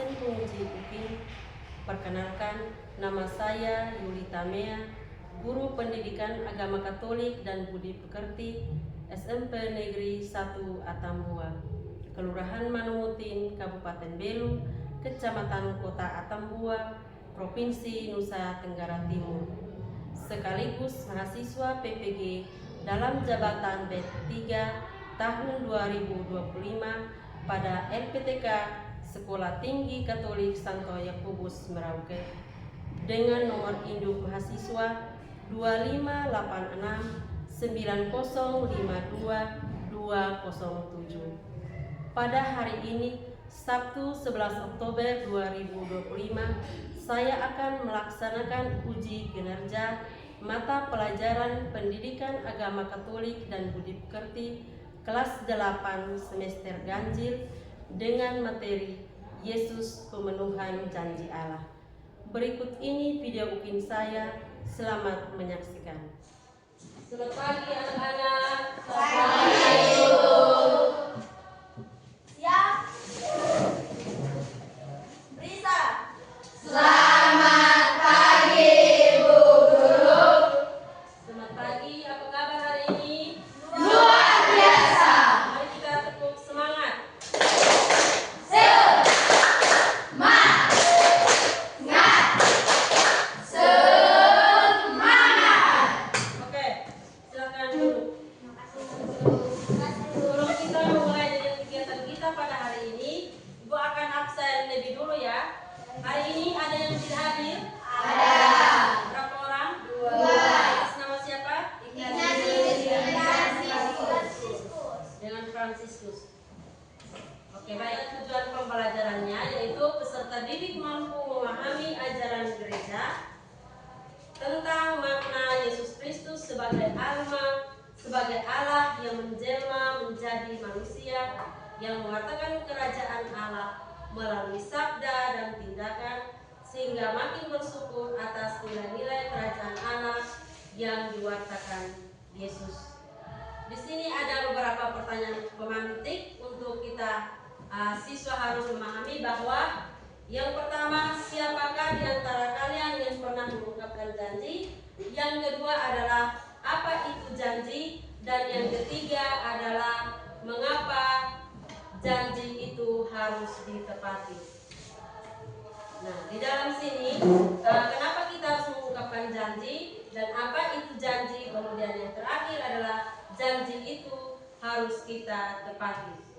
dosen penguji UPI. Perkenalkan, nama saya Yulita Mea, guru pendidikan agama Katolik dan Budi Pekerti SMP Negeri 1 Atambua, Kelurahan Manumutin, Kabupaten Belu, Kecamatan Kota Atambua, Provinsi Nusa Tenggara Timur, sekaligus mahasiswa PPG dalam jabatan B3 tahun 2025 pada LPTK Sekolah Tinggi Katolik Santo Yakobus Merauke dengan nomor induk mahasiswa 25869052207. Pada hari ini, Sabtu 11 Oktober 2025, saya akan melaksanakan uji kinerja mata pelajaran Pendidikan Agama Katolik dan Budi Pekerti kelas 8 semester ganjil dengan materi Yesus Pemenuhan Janji Allah. Berikut ini video ukin saya. Selamat menyaksikan. Selamat pagi anak-anak. Selamat pagi, Bu. Siap? Risa. Selamat pagi, Bu Guru. Selamat pagi, apa kabar hari ini? Luar biasa. Mari kita tepuk semangat. Oke, silakan duduk. Sebelum kita mulai dengan kegiatan kita pada hari ini, Ibu akan absen lebih dulu ya. Hari ini ada yang tidak hadir? Ada. Berapa orang? 2. Atas nama siapa? Ignatius. Dengan Fransiskus. Oke, baik. Tujuan pembelajarannya yaitu peserta didik mampu memahami ajaran gereja tentang makna Yesus Kristus sebagai Allah yang menjelma menjadi manusia, yang mengatakan kerajaan Allah melalui sabda dan tindakan, sehingga makin bersyukur atas nilai-nilai kerajaan Allah yang diwartakan Yesus. Di sini ada beberapa pertanyaan pemantik untuk kita siswa harus memahami bahwa yang pertama, siapakah di antara kalian yang pernah mengungkapkan janji? Yang kedua adalah apa itu janji? Dan yang ketiga adalah mengapa janji itu harus ditepati. Nah, di dalam sini kenapa kita harus mengungkapkan janji dan apa itu janji? Kemudian yang terakhir adalah janji itu harus kita tepati.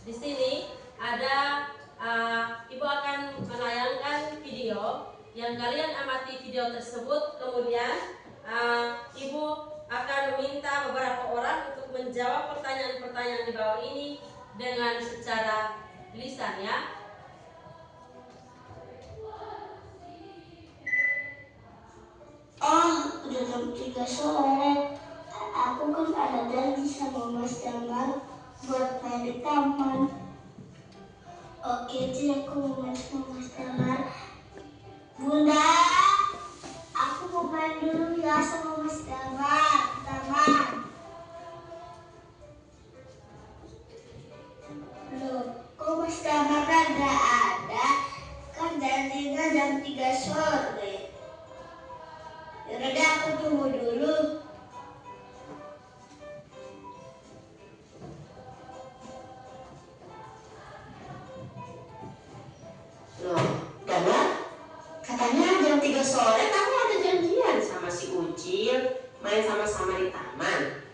Di sini ada Ibu akan menayangkan video yang kalian amati video tersebut. Kemudian Ibu akan meminta beberapa orang untuk menjawab pertanyaan-pertanyaan di bawah ini dengan secara lisan ya. Udah jam 3 sore. Aku kan ada janji sama Mas Damar buat main di taman. Oke, jadi aku mau main sama Mas Damar. Bunda, aku mau main dulu ya sama Mas Damar di taman. Loh, kok Mas Damar nggak ada? Kan janjinya jam 3 sore. Yaudah, aku tunggu dulu. Loh, Damar, katanya jam 3 sore kamu ada janjian sama si Ucil main sama-sama di taman.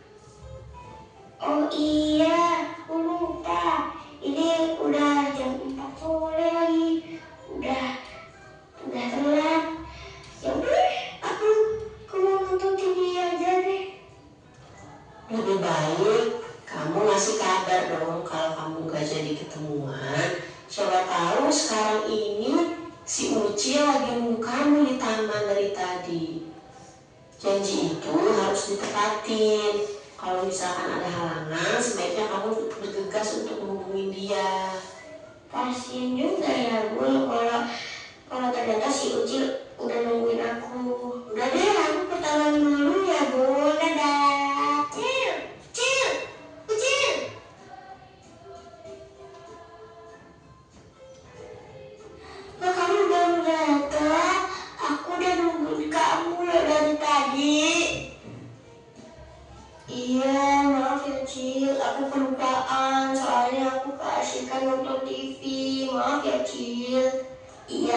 Oh iya, aku lupa. Ini udah jam 4 sore lagi. Udah telat. Ya udah, aku mau nonton TV aja deh. Lebih baik kamu ngasih kabar dong kalau kamu gak jadi ketemuan. Siapa tahu sekarang ini si Ucil lagi nunggu kamu di taman dari tadi. Janji itu harus ditepatin. Kalau misalkan ada halangan, sebaiknya kamu bergegas untuk menghubungi dia. Kasian juga ya gue kalau ternyata si Ucil udah nungguin aku. Udah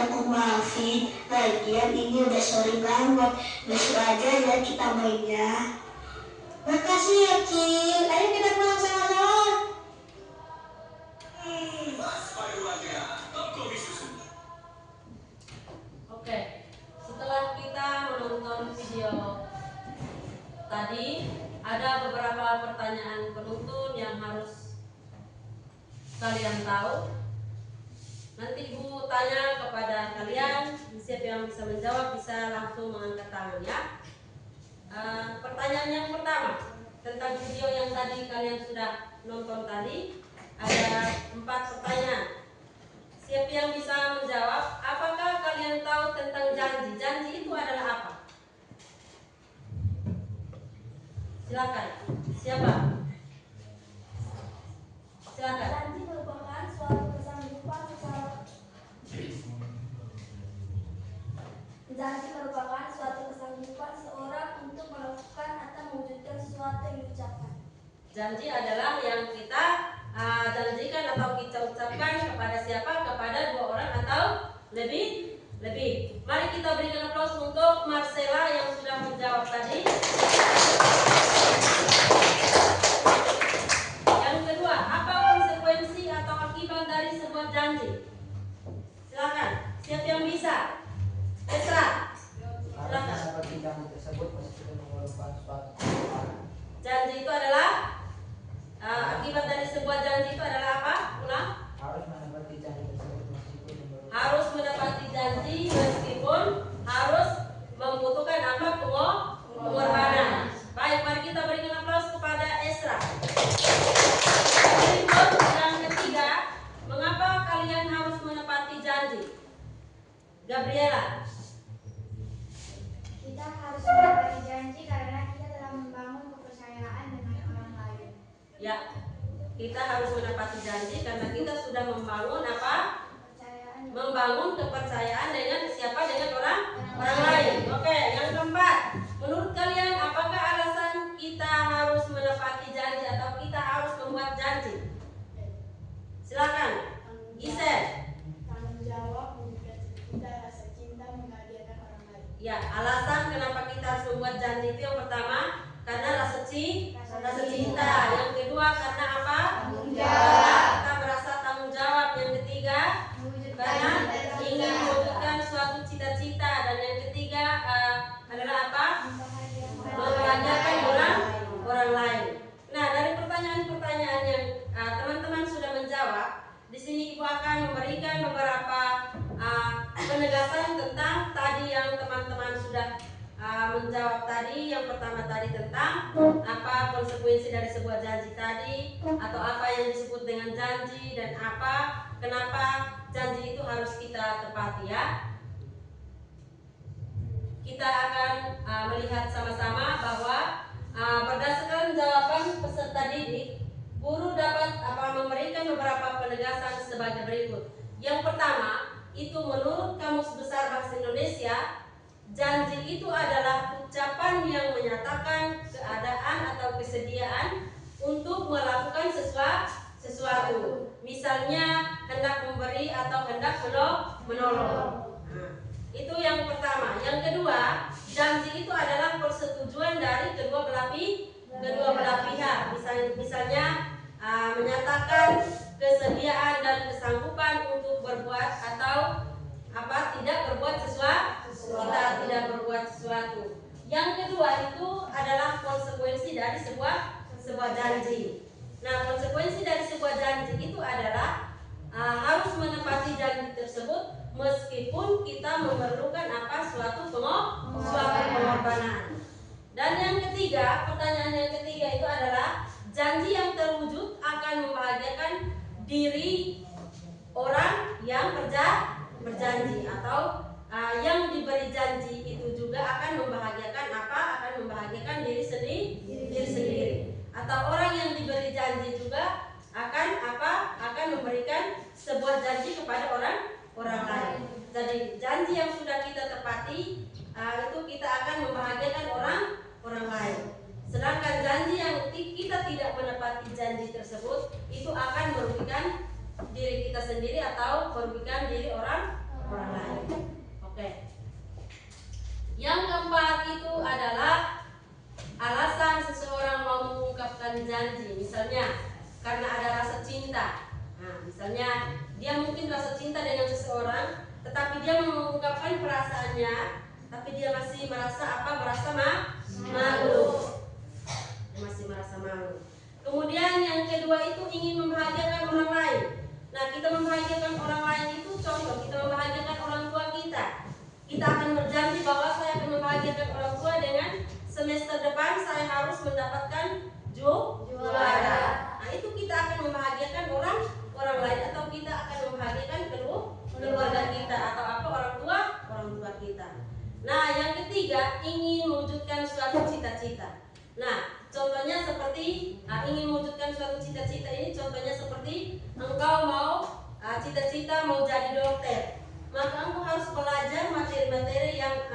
aku maafin. Lagian ini udah sore banget. Besok aja ya kita mainnya. Makasih ya, Cil. Ayo kita pulang sama-sama. Oke, setelah kita menonton video tadi, ada beberapa pertanyaan penuntun yang harus kalian tahu. Nanti Ibu tanya kepada kalian, siapa yang bisa menjawab bisa langsung mengangkat tangan ya. Pertanyaan yang pertama tentang video yang tadi kalian sudah nonton tadi, ada 4 pertanyaan. Siapa yang bisa menjawab? Apakah kalian tahu tentang janji? Janji itu adalah apa? Silakan. Siapa? Silakan. Janji merupakan suatu kesanggupan seseorang. Janji merupakan suatu kesanggupan seorang untuk melakukan atau mewujudkan sesuatu yang diucapkan. Janji adalah yang kita janjikan atau kita ucapkan kepada siapa? Kepada 2 orang atau lebih. Mari kita berikan aplaus untuk Marcella yang sudah menjawab tadi. Yang kedua, apa konsekuensi atau akibat dari sebuah janji? Silakan. Siapa yang bisa? Esra. Silakan. Seperti janji tersebut meskipun memerlukan suatu kesempatan. Janji itu adalah akibat dari sebuah janji itu adalah apa? Ulang. Harus menepati janji tersebut meskipun memerlukan. Harus menepati janji meskipun harus membutuhkan apa? Pengorbanan. Baik, mari kita berikan aplaus kepada Esra. Berikut yang ketiga, mengapa kalian harus menepati janji? Gabriela. Kita harus menepati janji karena kita telah membangun kepercayaan dengan orang lain. Ya, kita harus menepati janji karena kita sudah membangun apa? Membangun kepercayaan dengan siapa? Dengan orang lain. Oke, yang keempat, menurut kalian apakah alasan kita harus menepati janji atau kita harus membuat janji? Silakan, Gisel. Tanggung jawab, menjaga cita, rasa cinta, menghargai orang lain. Ya, alasan kenapa kita harus membuat janji itu yang pertama karena rasa cinta. Yang kedua karena apa? Tanggung Karena kita merasa tanggung jawab. Yang ketiga karena ingin mewujudkan suatu cita-cita. Dan yang ketiga adalah apa? Membahagiakan orang lain. Nah, dari pertanyaan-pertanyaan yang teman-teman sudah menjawab, di sini Ibu akan memberikan beberapa penegasan tentang tadi yang teman-teman sudah menjawab tadi. Yang pertama tadi tentang apa konsekuensi dari sebuah janji tadi, atau apa yang disebut dengan janji, dan kenapa janji itu harus kita tepati ya. Kita akan melihat sama-sama bahwa berdasarkan jawaban peserta didik, guru dapat memberikan beberapa penegasan sebagai berikut. Yang pertama, itu menurut Kamus Besar Bahasa Indonesia, janji itu adalah ucapan yang menyatakan keadaan atau kesediaan untuk melakukan sesuatu. Misalnya hendak memberi atau hendak menolong. Nah, itu yang pertama. Yang kedua, janji itu adalah persetujuan dari kedua belah pihak. Misalnya menyatakan kesediaan dan kesanggupan untuk berbuat atau tidak berbuat sesuatu. Kita tidak berbuat sesuatu. Yang kedua itu adalah konsekuensi dari sebuah janji. Nah, konsekuensi dari sebuah janji itu adalah harus menepati janji tersebut meskipun kita memerlukan suatu pengorbanan. Dan yang ketiga, pertanyaan yang ketiga itu adalah janji yang terwujud akan membahagiakan diri orang yang berjanji, atau yang diberi janji itu juga akan membahagiakan akan membahagiakan diri sendiri. Atau orang yang diberi janji juga akan memberikan sebuah janji kepada orang lain. Jadi janji yang sudah kita tepati itu kita akan membahagiakan orang lain. Sedangkan janji yang kita tidak menepati janji tersebut itu akan merugikan diri kita sendiri atau merugikan diri orang lain. itu adalah alasan seseorang mau mengungkapkan janji. Misalnya karena ada rasa cinta. Nah, misalnya dia mungkin rasa cinta dengan seseorang, tetapi dia mengungkapkan perasaannya, tapi dia masih merasa malu. Dia masih merasa malu. Kemudian yang kedua itu ingin membahagiakan orang lain. Nah, kita membahagiakan orang lain itu contoh, kita membahagiakan orang tua kita. Kita akan berjanji bahwa saya akan membahagiakan orang tua dengan semester depan saya harus mendapatkan juara. Nah, itu kita akan membahagiakan orang lain, atau kita akan membahagiakan keluarga kita, atau orang tua kita. Nah, yang ketiga ingin mewujudkan suatu cita-cita. Nah, contohnya seperti ingin mewujudkan suatu cita-cita ini, contohnya seperti engkau mau cita-cita mau jadi dokter, maka engkau harus belajar materi-materi yang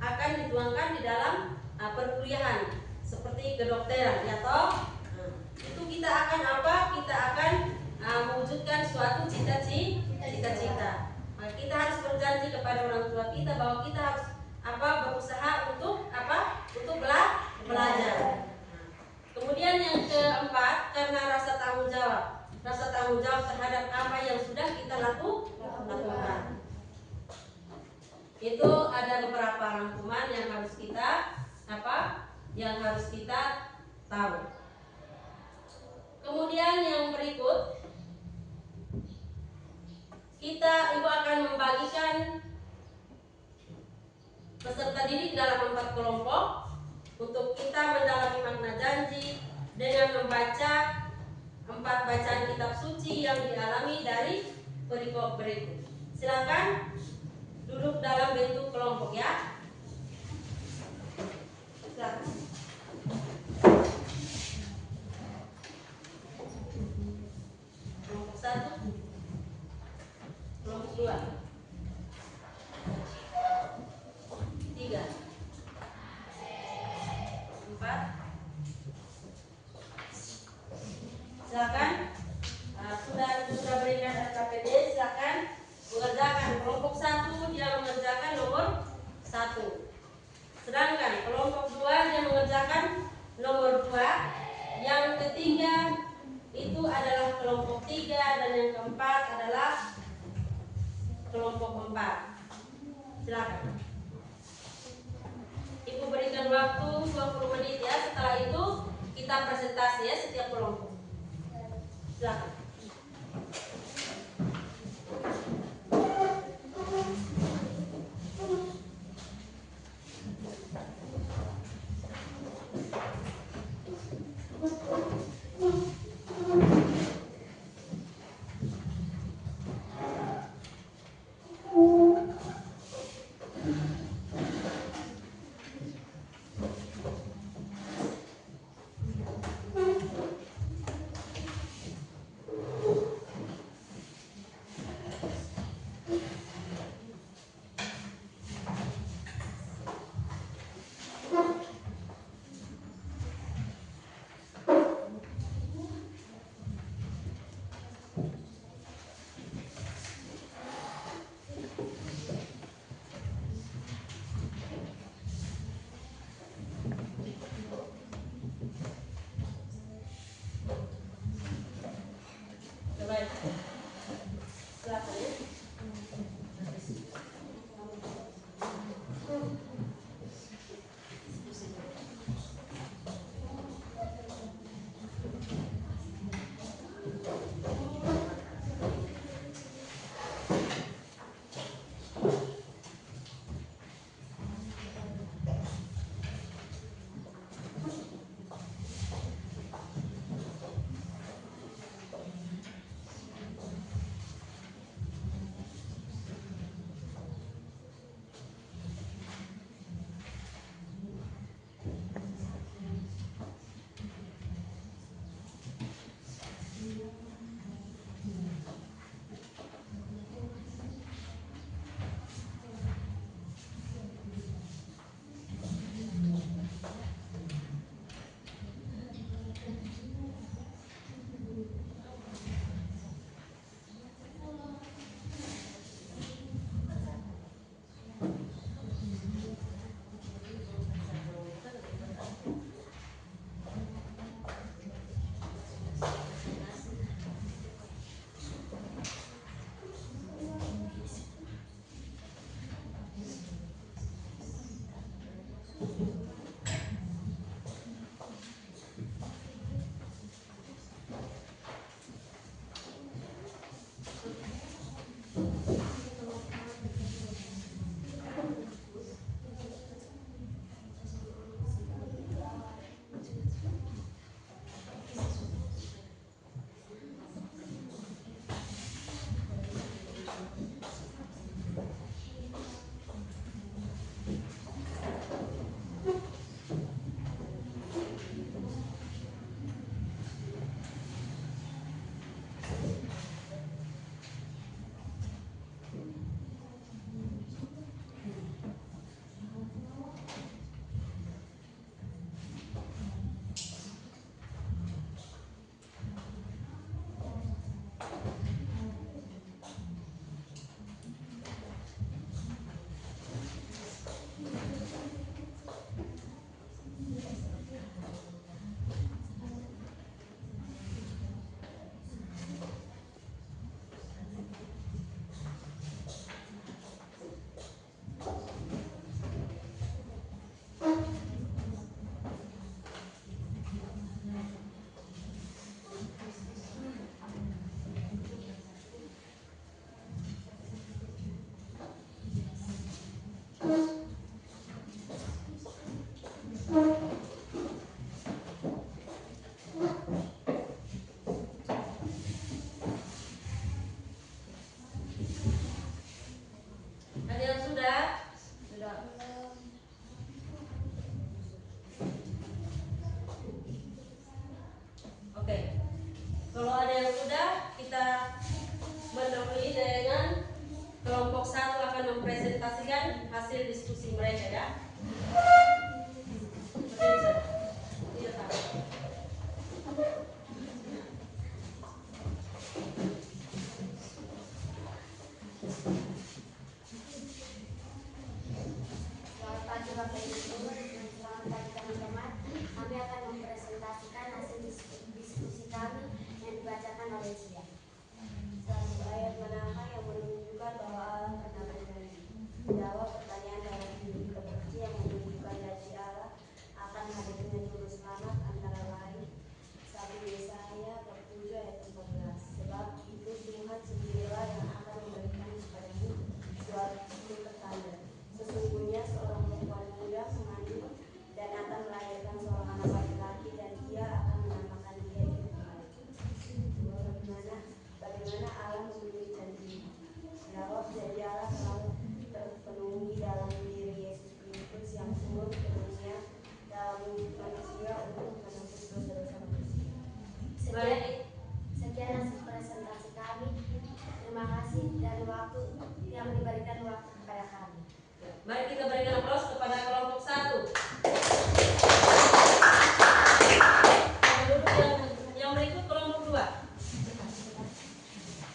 akan dituangkan di dalam perkuliahan seperti kedokteran, ya toh. Itu kita akan Kita akan mewujudkan suatu cita-cita. Maka kita harus berjanji kepada orang tua kita bahwa kita harus berusaha untuk belajar. Kemudian yang keempat, karena rasa tanggung jawab terhadap apa yang sudah kita lakukan. Itu ada beberapa rangkuman yang harus kita tahu. Kemudian yang berikut, Ibu akan membagikan peserta didik dalam 4 kelompok untuk kita mendalami makna janji dengan membaca 4 bacaan kitab suci yang dialami dari perikop berikut. Silakan duduk dalam bentuk kelompok, ya. Silakan. Kelompok 1, kelompok 2, 3, 4. Silakan. Sudah berikan RKPD, silakan mengerjakan. Kelompok 1 dia mengerjakan nomor 1. Sedangkan kelompok 2 dia mengerjakan nomor 2. Yang ketiga itu adalah kelompok 3, dan yang keempat adalah kelompok 4. Silakan. Ibu berikan waktu 20 menit, ya. Setelah itu kita presentasi, ya, setiap kelompok. Silakan. mempresentasikan hasil diskusi mereka ya. Berdiri saja. Tidak apa. Selamat pagi Bapak Ibu Guru, selamat pagi teman-teman. Kami akan mempresentasikan hasil diskusi kami yang dibacakan oleh Cia. Satu ayat manakah yang menunjukkan bahwa Allah pernah berjanji? Jawab pertanyaan dalam hidup kepercayaan yang menunjukkan janji Allah akan hadir dengan juru selamat antara lain 1 Yesaya bab 7 ayat 14. Sebab itu Tuhan sendirilah yang akan memberikan kepadamu suatu pertanda. Sesungguhnya seorang perempuan muda mengandung dan akan melahirkan seorang anak laki-laki dan ia akan menamakan dia Immanuel. Bagaimana Allah memenuhi janji? Jawab, janji Allah selalu terpenuhi dalam diri Yesus Kristus yang turun ke dunia dalam wujud manusia untuk menebus dosa-dosa manusia. Sekian hasil presentasi kami. Terima kasih dari waktu yang diberikan waktu kepada kami. Mari kita berikan aplaus kepada kelompok 1. Yang berikut kelompok 2.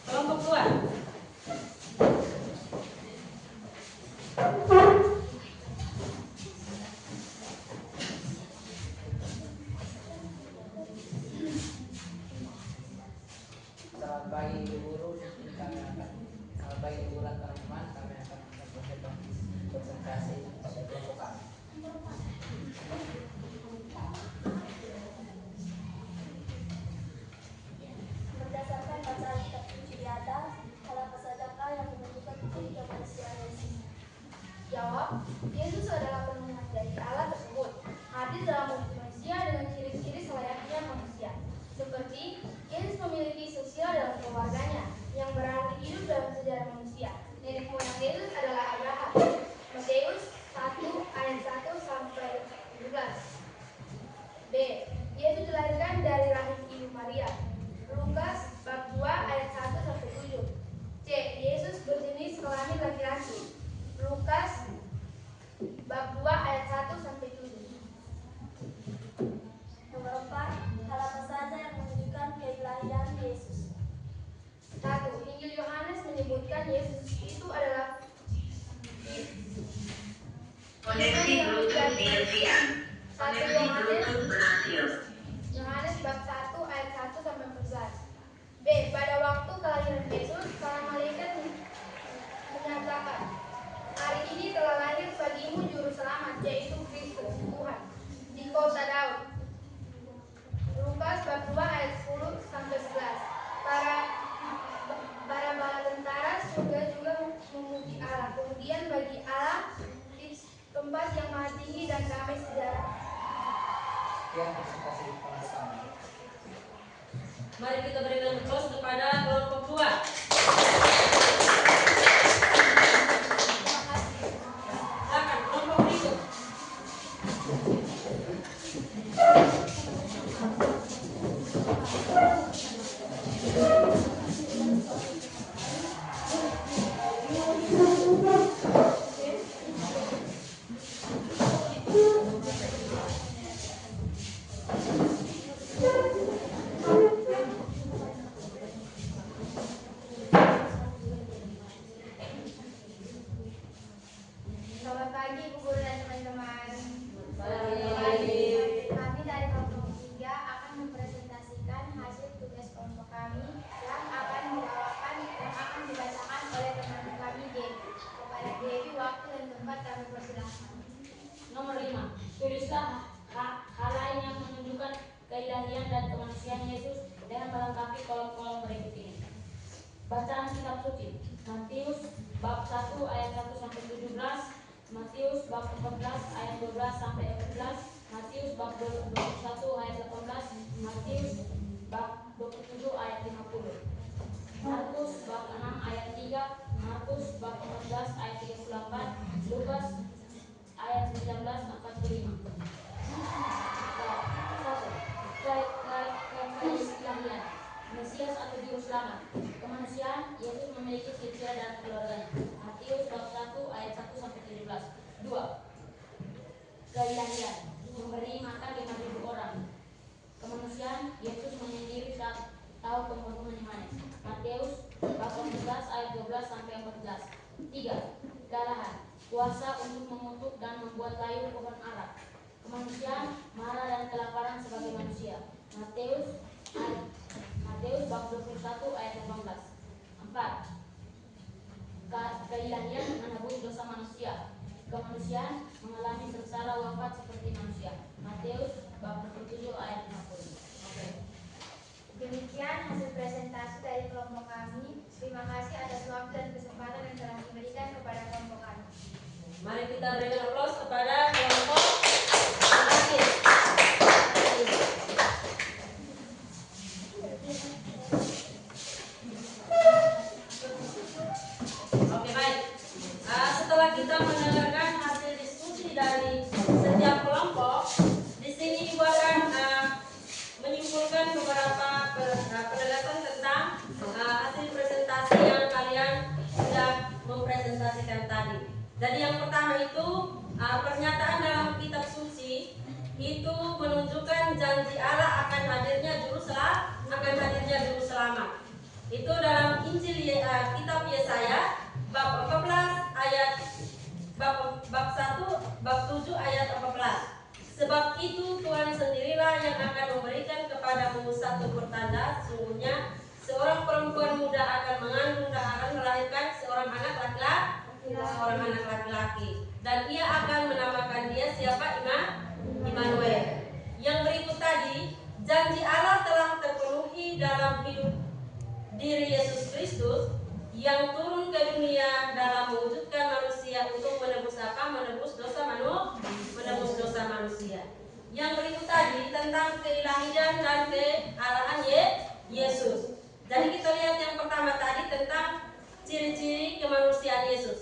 Kelompok 2. Selamat pagi Ibu Guru. Selamat pagi Ibu Guru dan teman-teman. Kami akan presentasi pada kelompok kami. Berdasarkan bacaan kitab suci di atas, hal apa sajakah yang menunjukkan ciri kemanusiaan Yesus? Jawab, Yesus adalah penuhan dari Allah tersebut, hadir dalam wujud manusia dengan ciri-ciri selayaknya manusia. Seperti Yesus memiliki sosial dalam keluarganya, yang berarti hidup dalam sejarah manusia. Nenek moyang Yesus adalah Abraham. Matius 1 ayat 1 sampai 17. B. Yesus dilahirkan dari rahim Ibu Maria. Lukas bab 2 ayat 1 sampai 7. C. Yesus berjenis kelamin laki-laki. Lukas bab 2 ayat 1 sampai 7. Nomor 4, hal apa saja yang menunjukkan keilahian Yesus? 1. Injil Yohanes menyebutkan Yesus itu adalah Koneksi Bluetooth dihentikan. 1 Koneksi Bluetooth berhasil. Yohanes bab 1 ayat 1 sampai 14. B. Pada waktu kelahiran Yesus, para malaikat menyatakan, hari ini telah lahir bagimu juru selamat, yaitu Kristus Tuhan, di kota Daud. Lukas bab 2 ayat 10 sampai 11. Para bala tentara surga juga memuji Allah. Kemudian bagi Allah di tempat yang maha tinggi dan damai sejahtera. Sekian presentasi kelompok kami. Mari kita berikan aplaus kepada kelompok 2. Silakan kelompok berikut. Selamat pagi Bu Guru dan teman-teman. Pagi. Kami dari kelompok 3 akan mempresentasikan hasil tugas kelompok kami yang akan dibacakan oleh teman kami Devi. Kepada Devi, waktu dan tempat kami persilahkan. Nomor 5. Tulislah hal lain yang menunjukkan keilahian dan kemanusiaan Yesus dengan melengkapi kolom-kolom berikut ini. Bacaan kitab suci. Matius bab 1 ayat 1 sampai 17, Matius bab 14 ayat 12 sampai 14, Matius bab 21 ayat 18, Matius bab 27 ayat 50, Markus bab 6 ayat 3, Markus bab 14 ayat 38, Lukas ayat 19:45. Keilahian Mesias atau juru selamat. Kemanusiaan, Yesus memiliki ciri-ciri dalam keluarganya. Matius bab 1 memberi makan 5.000 orang. Kemanusiaan, Yesus menyendiri saat tahu pembunuhan Yohanes. Matius bab 11 ayat 12 sampai 14. 3. Kealahan, kuasa untuk mengutuk dan membuat layu pohon ara. Kemanusiaan, marah dan kelaparan sebagai manusia. Matius bab 21 ayat 18. 4. Keilahian menebus dosa manusia. Kemanusiaan mengalami sengsara wafat seperti manusia. Matius bab 27 ayat 50. Oke. Demikian hasil presentasi dari kelompok kami. Terima kasih atas waktu dan kesempatan yang telah diberikan kepada kelompok kami. Mari kita berikan aplaus kepada kelompok terakhir. Oke, baik. Setelah kita mendengarkan hasil diskusi dari setiap kelompok, di sini Ibu akan menyimpulkan beberapa penjelasan tentang hasil presentasi yang kalian sudah mempresentasikan tadi. Jadi yang pertama itu pernyataan dalam kitab suci itu menunjukkan janji Allah akan hadirnya juru selamat. Itu dalam Injil kitab Yesaya bab 14 ayat bab 7 ayat 14. Sebab itu Tuhan sendirilah yang akan memberikan kepadamu satu pertanda, sesungguhnya seorang perempuan muda akan mengandung dan akan melahirkan seorang anak laki-laki, dan ia akan menamakan dia siapa? Immanuel. Yang berikut tadi, janji Allah telah terpenuhi dalam hidup diri Yesus Kristus yang turun ke dunia dalam mewujudkan manusia untuk menebus dosa manusia. Yang berikut tadi tentang keilahian dan kealahan Yesus. Jadi kita lihat yang pertama tadi tentang ciri-ciri kemanusiaan Yesus.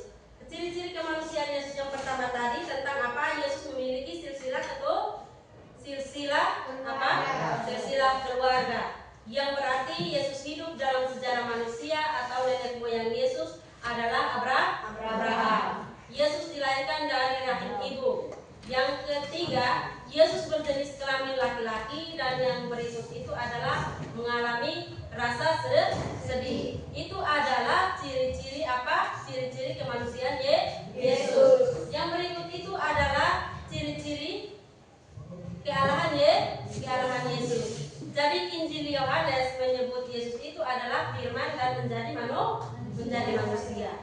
Ciri-ciri kemanusiaan Yesus yang pertama tadi tentang apa? Yesus memiliki silsilah keluarga. Yang berarti Yesus hidup dalam sejarah manusia atau nenek moyang Yesus adalah Abraham. Yesus dilahirkan dari rahim ibu. Yang ketiga, Yesus berjenis kelamin laki-laki, dan yang berikut itu adalah mengalami rasa sedih. Itu adalah ciri-ciri apa? Ciri-ciri kemanusiaan Yesus. Yang berikut itu adalah ciri-ciri kealahan Yesus. Jadi Injil Yohanes menyebut Yesus itu adalah firman dan menjadi manusia.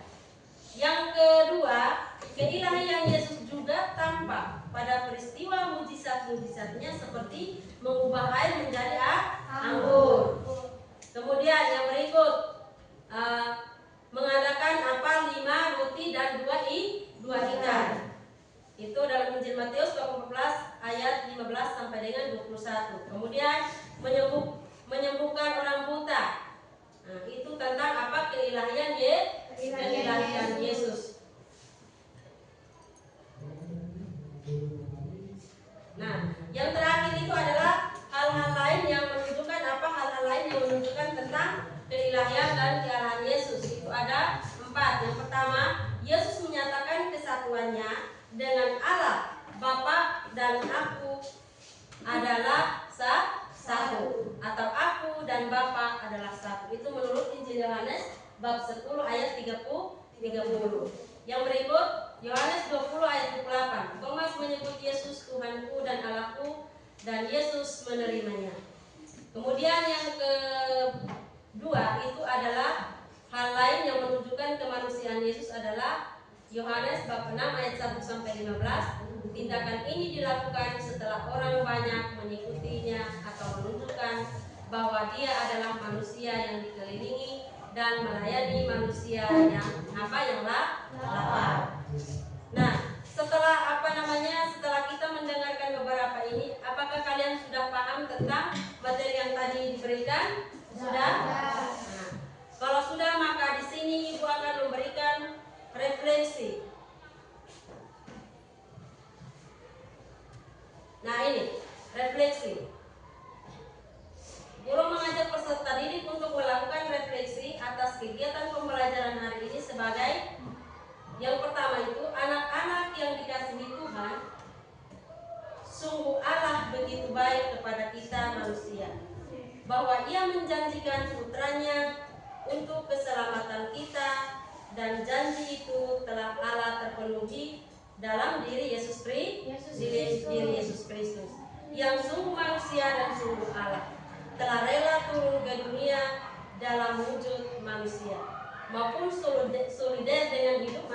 Yang kedua, keilahian Yesus juga tampak pada peristiwa mujizat-mujizatnya seperti mengubah air menjadi anggur. Kemudian yang berikut mengadakan 5 roti dan 2 ikan. Itu dalam Injil Matius 14 ayat 15 sampai dengan 21. Kemudian menyembuhkan orang buta. Nah, itu tentang apa? Keilahian Yesus. Nah, yang terakhir itu adalah hal-hal lain yang menunjukkan apa? Hal-hal lain yang menunjukkan tentang keilahian dan kealahan Yesus. Itu ada 4. Yang pertama, Yesus menyatakan kesatuannya dengan Allah, Bapa dan Aku adalah satu, atau Aku dan Bapa adalah satu. Itu menurut Injil Yohanes bab 10 ayat 30. Yang berikut Yohanes 20 ayat 28. Thomas menyebut Yesus Tuhanku dan Allahku, dan Yesus menerimanya. Kemudian yang kedua itu adalah hal lain yang menunjukkan kemanusiaan Yesus adalah Yohanes bab 6 ayat 1 sampai 15. Tindakan ini dilakukan setelah orang banyak mengikutinya atau menunjukkan bahwa dia adalah manusia yang dikelilingi dan melayani manusia yang lapar. Nah, setelah setelah kita mendengarkan beberapa ini, apakah kalian sudah paham tentang materi yang tadi diberikan? Sudah? Nah, kalau sudah, maka di sini Ibu akan memberikan refleksi. Nah, ini refleksi. Guru mengajak peserta didik untuk melakukan refleksi atas kegiatan pembelajaran hari ini sebagai yang pertama itu anak-anak yang dikasihi Tuhan sungguh Allah begitu baik kepada kita manusia, bahwa Ia menjanjikan putranya untuk keselamatan kita, dan janji itu telah Allah terpenuhi dalam diri Yesus Kristus, yang sungguh manusia dan sungguh Allah, telah rela turun ke dunia dalam wujud manusia, maupun solider dengan hidup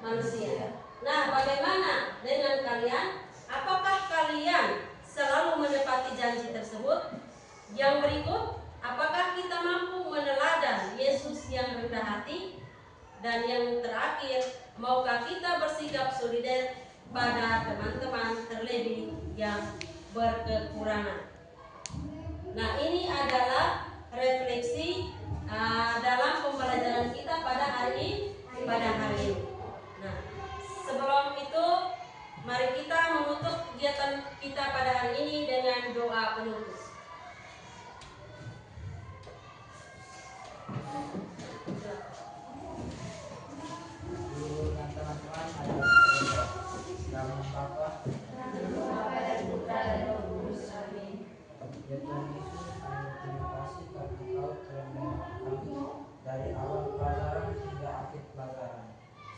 manusia. Nah, bagaimana dengan kalian? Apakah kalian selalu menepati janji tersebut? Yang berikut, apakah kita mampu meneladan Yesus yang rendah hati? Dan yang terakhir, maukah kita bersikap solider pada teman-teman terlebih yang berkekurangan? Nah, ini adalah refleksi dalam pembelajaran kita pada hari ini. Nah, sebelum itu, mari kita menutup kegiatan kita pada hari ini dengan doa penutup. Guru dan teman-teman, dalam Bapa dan Putra dan Roh Kudus. Amin. ya Tuhan Yesus, kami berterima kasih karena Engkau telah menyelamatkan kami dari awal pelajaran hingga akhir pelajaran.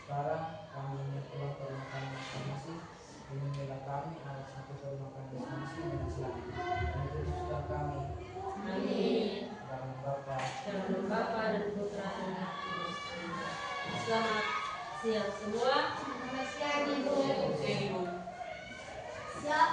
Sekarang kami ingin pulang ke rumah kami masing-masing. Lindungilah kami agar sampai ke rumah kami masing-masing dengan selamat. Dan kuduskan kami. Amin. Dalam Bapa Dan Putra dan Roh Kudus. Selamat siang semua. Selamat siang, Ibu. Ibu. Siap.